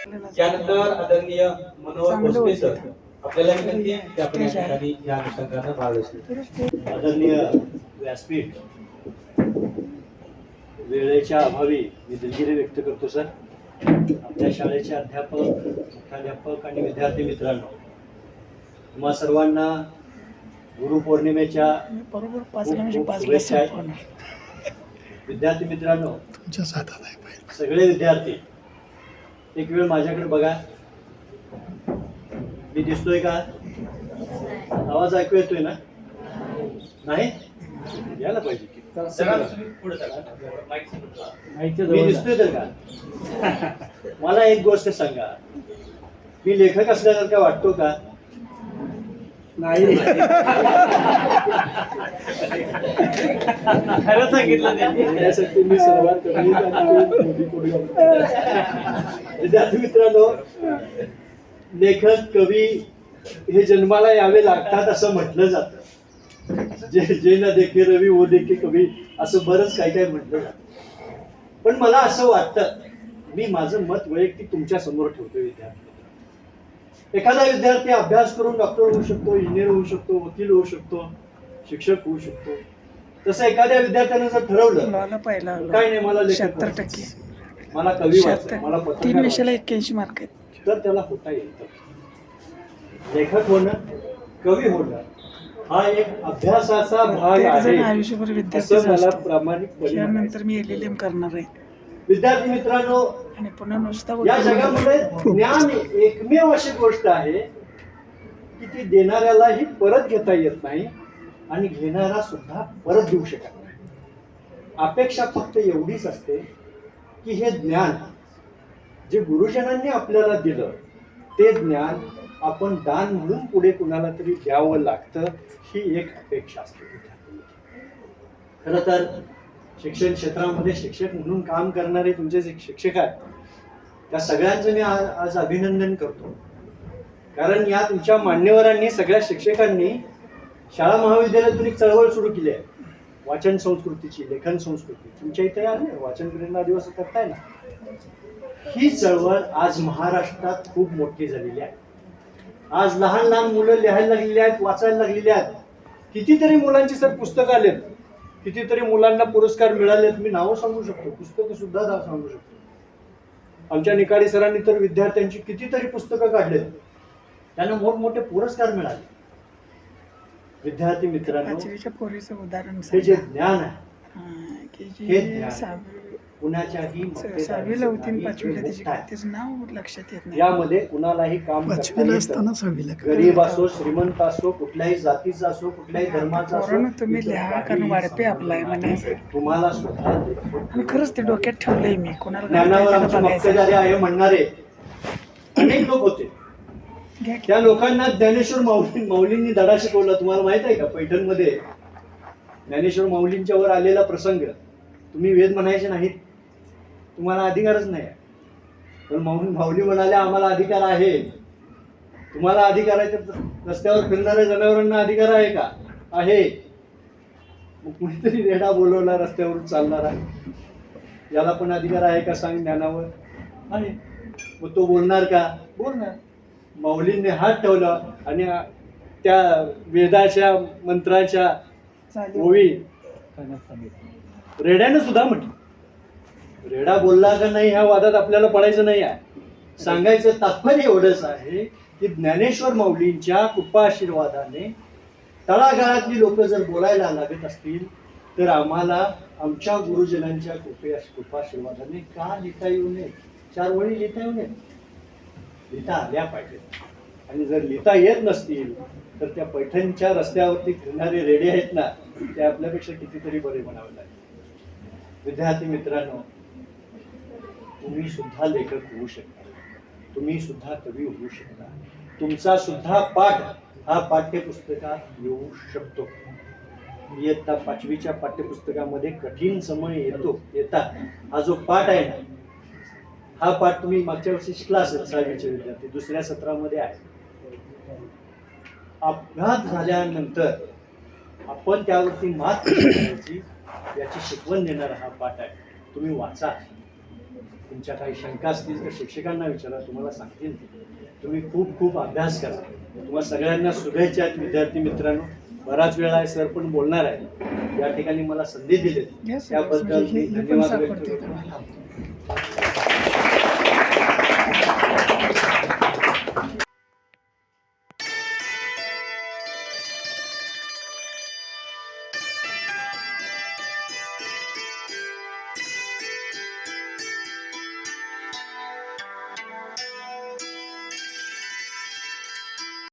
त्यानंतर आदरणीय मनोहर भोसले सर आपल्याला विनंती की आपण या ठिकाणी या अनुषंगाने भाग घेऊ. आदरणीय व्यासपीठ, वेळेच्या अभावी मी दिलगिरी व्यक्त करतो सर. आपल्या शाळेचे अध्यापक, मुख्याध्यापक आणि विद्यार्थी मित्रांनो, तुम्हा सर्वांना गुरुपौर्णिमेच्या शुभेच्छा. विद्यार्थी मित्रांनो, सगळे विद्यार्थी एक वेळ माझ्याकडे बघा. मी दिसतोय का? आवाज ऐकू येतोय ना? नाही यायला पाहिजे की मी दिसतोय तर का? मला एक गोष्ट सांगा, मी लेखक असल्यासारखा वाटतो का? नाही. खरं सांगितलं त्यासाठी मी सर्वात विद्यार्थी मित्रांनो, लेखक कवी हे जन्माला यावे लागतात असं म्हटलं जातं. जे न देखे रवी वो देखे कवी असं बरंच काही काही म्हटलं जातं. पण मला असं वाटतं, मी माझं मत वैयक्तिक तुमच्या समोर ठेवतोय. विद्यार्थी, एखादा विद्यार्थी अभ्यास करून डॉक्टर होऊ शकतो, इंजिनियर होऊ शकतो, वकील होऊ शकतो, शिक्षक होऊ शकतो. तसं एखाद्या विद्यार्थ्यानं जर ठरवलं काय नाही मला लेखक 70%, मला कवी व्हायचं, मला 3 विषयाला 81 मार्क आहेत, तर त्याला होता येईल. लेखक होणं, कवी होणं हा एक अभ्यासाचा भाग आहे. आयुष्यभर विद्यार्थी मला प्रामाणिकपणे त्यानंतर मी LLM करणार आहे. विद्यार्थी मित्रांनो, आणि पुन्हा नुसता या जगामध्ये ज्ञान एकमेव अशी गोष्ट आहे की ती देणाऱ्यालाही परत घेता येत नाही आणि घेणारा सुद्धा परत देऊ शकत नाही. अपेक्षा फक्त एवढीच असते की हे ज्ञान जे गुरुजनांनी आपल्याला दिलं ते ज्ञान आपण दान म्हणून पुढे कुणाला तरी द्यावं लागतं, ही एक अपेक्षा असते. खरं तर शिक्षण क्षेत्रामध्ये शिक्षक म्हणून काम करणारे तुमचे जे शिक्षक आहेत त्या सगळ्यांचं मी आज अभिनंदन करतो. कारण या तुमच्या मान्यवरांनी, सगळ्या शिक्षकांनी शाळा महाविद्यालयातून एक चळवळ सुरू केली आहे, वाचन संस्कृतीची, लेखन संस्कृती. तुमच्या इथे आले वाचन प्रेरणा दिवस करताय ना, ही चळवळ आज महाराष्ट्रात खूप मोठी झालेली आहे. आज लहान लहान मुलं लिहायला लागलेली आहेत, वाचायला लागलेली आहेत. कितीतरी मुलांची सर पुस्तकं आलेत, कितीतरी मुलांना पुरस्कार मिळालेत. मी नावं सांगू शकतो, पुस्तकं सुद्धा सांगू शकतो. आमच्या निकाडी सरांनी तर विद्यार्थ्यांची कितीतरी पुस्तकं काढलेत, त्यांना मोठमोठे पुरस्कार मिळाले. विद्यार्थी मित्रांनो, उदाहरण हे जे ज्ञान आहे हे ज्ञान कुणाच्याही नाव लक्षात येत नाही. यामध्ये कुणालाही काम गरीब असो, श्रीमंत असो, कुठल्याही जातीचा असो, कुठल्याही धर्माचा असो, तुम्ही लिहा कारण वाढपे आपलाय म्हणायचं. तुम्हाला सुद्धा आणि खरंच ते डोक्यात ठेवलंय मी. कोणाला ज्ञानावर आमची मक्तेदारी आहे म्हणणारे अनेक लोक होते. त्या लोकांना ज्ञानेश्वर माऊलींनी धडा शिकवला. तुम्हाला माहित आहे का, पैठणमध्ये ज्ञानेश्वर माऊलींच्या वर आलेला प्रसंग, तुम्ही वेद म्हणायचे नाहीत, तुम्हाला अधिकारच नाही. पण माऊली म्हणाले आम्हाला अधिकार आहे. तुम्हाला अधिकार आहे तर रस्त्यावर फिरणाऱ्या जनावरांना अधिकार आहे का? आहे. मग कुणीतरी रेडा बोलवला रस्त्यावरून चालणारा, याला पण अधिकार आहे का सांग ज्ञानावर? आहे. मग तो बोलणार का? बोलणार. माऊलींनी हात ठेवला आणि त्या वेदाच्या मंत्राच्या ओवी रेड्यानं सुद्धा म्हटलं. रेडा बोलला का नाही ह्या वादात आपल्याला पडायचं नाही आहे. सांगायचं तात्पर्य एवढंच आहे की ज्ञानेश्वर माऊलींच्या कृपाशीर्वादाने तळागाळातली लोक जर बोलायला लागत असतील तर आम्हाला आमच्या गुरुजनांच्या कृपाशीर्वादाने का लिहिता येऊ नये? 4 वळी लिहिता येऊ नये? लिहिता आल्या पाहिजेत. आणि जर लिहिता येत नसतील तर त्या पैठणच्या रस्त्यावरती फिरणारे रेडे आहेत ना, ते आपल्यापेक्षा कितीतरी बरे म्हणावे लागेल. विद्यार्थी मित्रांनो, तुम्ही सुद्धा लेखक होऊ शकता, तुम्ही सुद्धा कवी होऊ शकता. तुमचा सुद्धा पाठ हा पाठ्यपुस्तकात येऊ शकतो. इयत्ता 5वीच्या पाठ्यपुस्तकामध्ये कठीण समय येतात. हा जो पाठ आहे ना, हा पाठ तुम्ही मागच्या वर्षी शिकला असेल 6वीचे विद्यार्थी, 2ऱ्या सत्रामध्ये आहे. अपघात झाल्यानंतर आपण त्यावरती मात कशी करायची याची शिकवण देणारा हा पाठ आहे. तुम्ही वाचा. तुमच्या काही शंका असतील तर शिक्षकांना विचारा, तुम्हाला सांगतील. तुम्ही खूप खूप अभ्यास करा. तुम्हाला सगळ्यांना शुभेच्छा आहेत विद्यार्थी मित्रांनो. बराच वेळ आहे, सर पण बोलणार आहे. या ठिकाणी मला संधी दिली Yes, त्याबद्दल म्हणजे मी हे पण धन्यवाद व्यक्त सापडते करतो. तुम्हाला.